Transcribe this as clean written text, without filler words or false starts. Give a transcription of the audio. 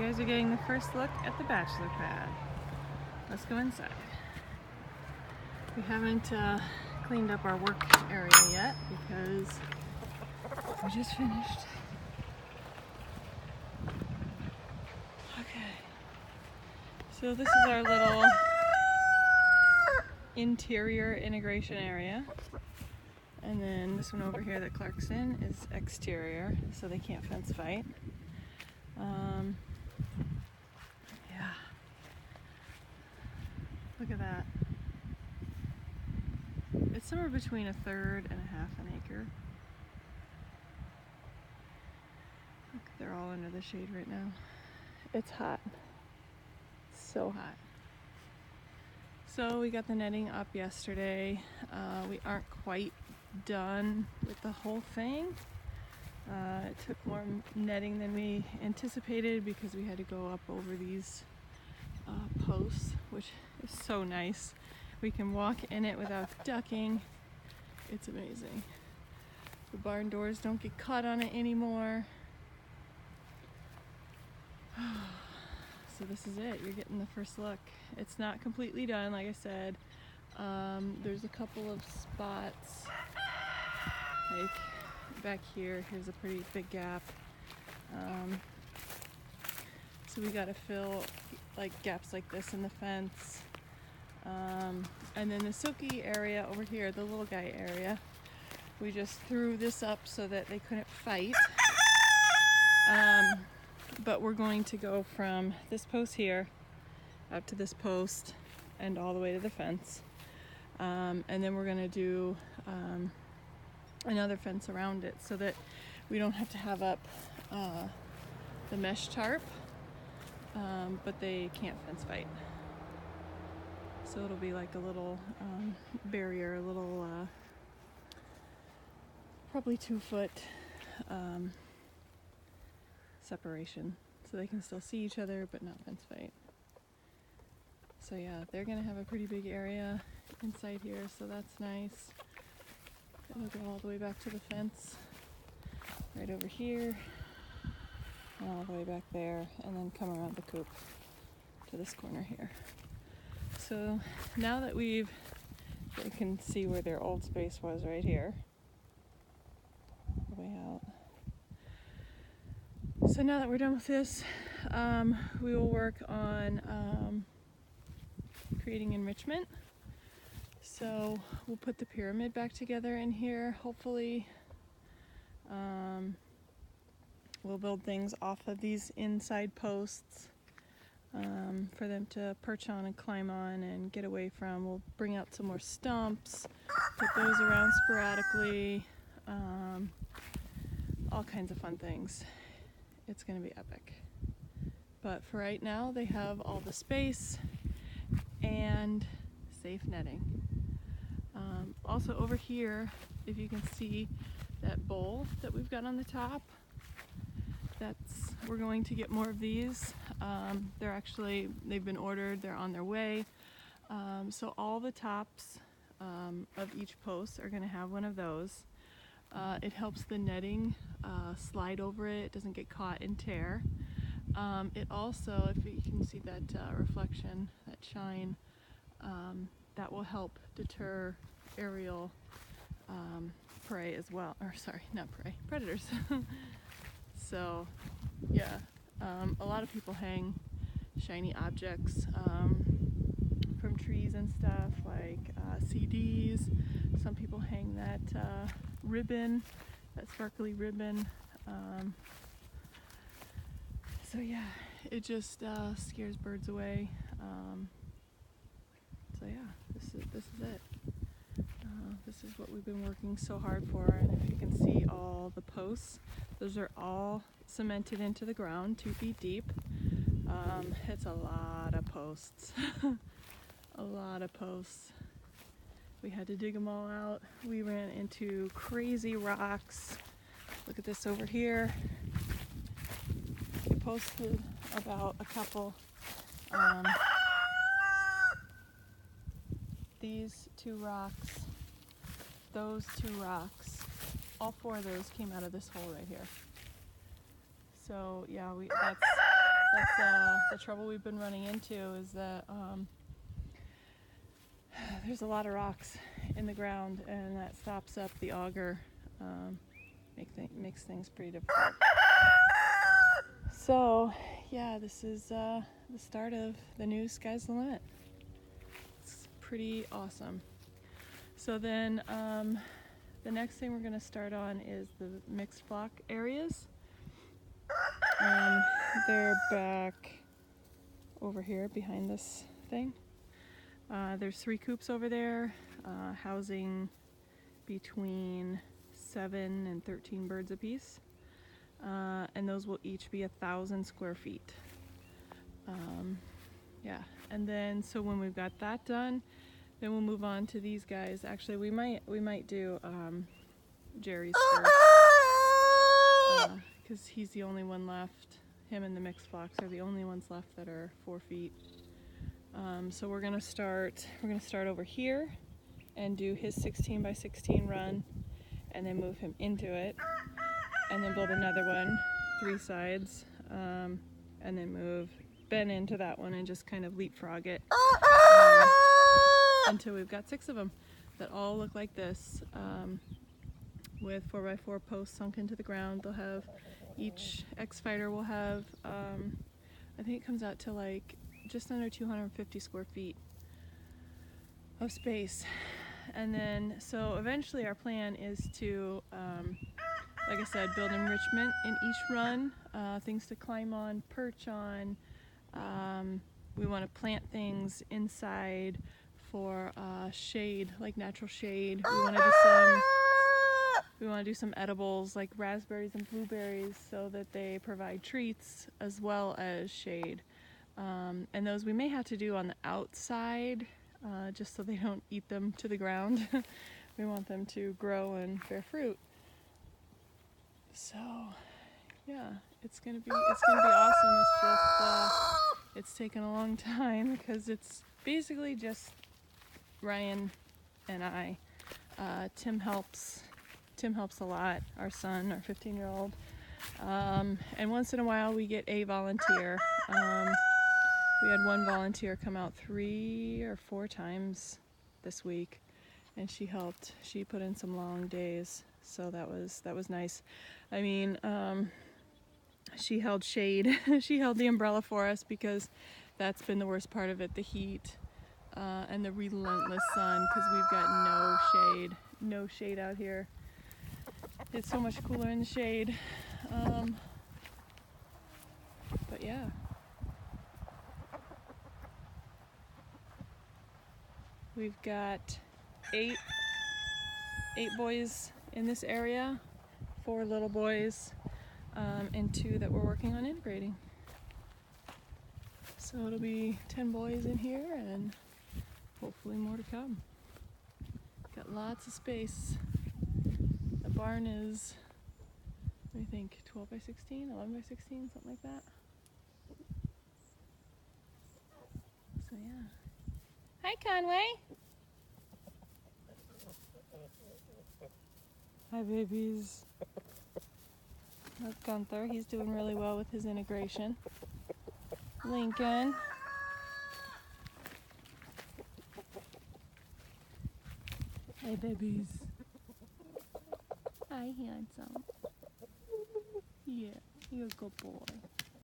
guys are getting the first look at the Bachelor pad. Let's go inside. We haven't cleaned up our work area yet because we just finished. Okay, so this is our little interior integration area. And then this one over here that Clark's in is exterior, so they can't fence fight. Yeah. Look at that. It's somewhere between 1/3 and 1/2 an acre. Look, they're all under the shade right now. It's hot. So hot. So we got the netting up yesterday. We aren't quite done with the whole thing. It took more netting than we anticipated because we had to go up over these posts, which is so nice. We can walk in it without ducking. It's amazing. The barn doors don't get caught on it anymore. So this is it. You're getting the first look. It's not completely done, like I said. There's a couple of spots, like back here. Here's a pretty big gap. So we got to fill like gaps like this in the fence. And then the silky area over here, the little guy area, we just threw this up so that they couldn't fight. But we're going to go from this post here out to this post and all the way to the fence. And then we're going to do another fence around it so that we don't have to have up the mesh tarp, but they can't fence fight. So it'll be like a little barrier, a little probably 2-foot separation, so they can still see each other but not fence fight. So yeah, they're gonna have a pretty big area inside here, so that's nice. It'll go all the way back to the fence, right over here, and all the way back there, and then come around the coop to this corner here. So now that you can see where their old space was right here, way out. So now that we're done with this, we will work on creating enrichment. So we'll put the pyramid back together in here, hopefully. We'll build things off of these inside posts for them to perch on and climb on and get away from. We'll bring out some more stumps, put those around sporadically, all kinds of fun things. It's going to be epic. But for right now, they have all the space and safe netting. Also over here, if you can see that bowl that we've got on the top, we're going to get more of these. They've been ordered, they're on their way. So all the tops of each post are going to have one of those. It helps the netting slide over it. It doesn't get caught and tear. It also, if you can see that reflection, that shine, that will help deter aerial prey as well. Or sorry, not prey, predators. So yeah, a lot of people hang shiny objects from trees and stuff, like CDs. Some people hang that ribbon, that sparkly ribbon. So yeah, it just scares birds away. So yeah, this is it. This is what we've been working so hard for, and if you can see all the posts, those are all cemented into the ground 2 feet deep. It's a lot of posts. A lot of posts. We had to dig them all out. We ran into crazy rocks. Look at this over here. We posted about a couple. These 2 rocks, those 2 rocks, all 4 of those came out of this hole right here. So yeah, That's the trouble we've been running into is that there's a lot of rocks in the ground, and that stops up the auger. Makes things pretty difficult. So, yeah, this is the start of the new Sky's the Limit. It's pretty awesome. So then the next thing we're going to start on is the mixed flock areas. They're back over here behind this thing. There's 3 coops over there, housing between 7 and 13 birds apiece. And those will each be 1,000 square feet. Yeah, and then so when we've got that done, then we'll move on to these guys. Actually, we might do Jerry's first, because he's the only one left. Him and the mixed flocks are the only ones left that are 4 feet. So we're gonna start over here and do his 16 by 16 run, and then move him into it, and then build another one, 3 sides, and then move Ben into that one and just kind of leapfrog it until we've got 6 of them that all look like this, with 4x4 posts sunk into the ground. They'll have, each X-Fighter will have, I think it comes out to like just under 250 square feet of space. And then, so eventually our plan is to, like I said, build enrichment in each run, things to climb on, perch on. We want to plant things inside for shade, like natural shade. We want to do some edibles like raspberries and blueberries so that they provide treats as well as shade. And those we may have to do on the outside, just so they don't eat them to the ground. We want them to grow and bear fruit. So, yeah, it's gonna be awesome. It's just it's taken a long time because it's basically just Ryan and I. Tim helps a lot. Our son, our 15-year-old, and once in a while we get a volunteer. We had one volunteer come out 3 or 4 times this week, and she helped. She put in some long days, so that was nice. I mean, she held shade. She held the umbrella for us because that's been the worst part of it, the heat and the relentless sun, because we've got no shade out here. It's so much cooler in the shade. But yeah. We've got 8 boys in this area, 4 little boys, and 2 that we're working on integrating. So it'll be 10 boys in here and hopefully more to come. Got lots of space. The barn is, what do you think, 12 by 16, 11 by 16, something like that. So yeah. Hi, Conway. Hi, babies. That's Gunther. He's doing really well with his integration. Lincoln. Hey, babies. Hi, handsome. Yeah, you're a good boy.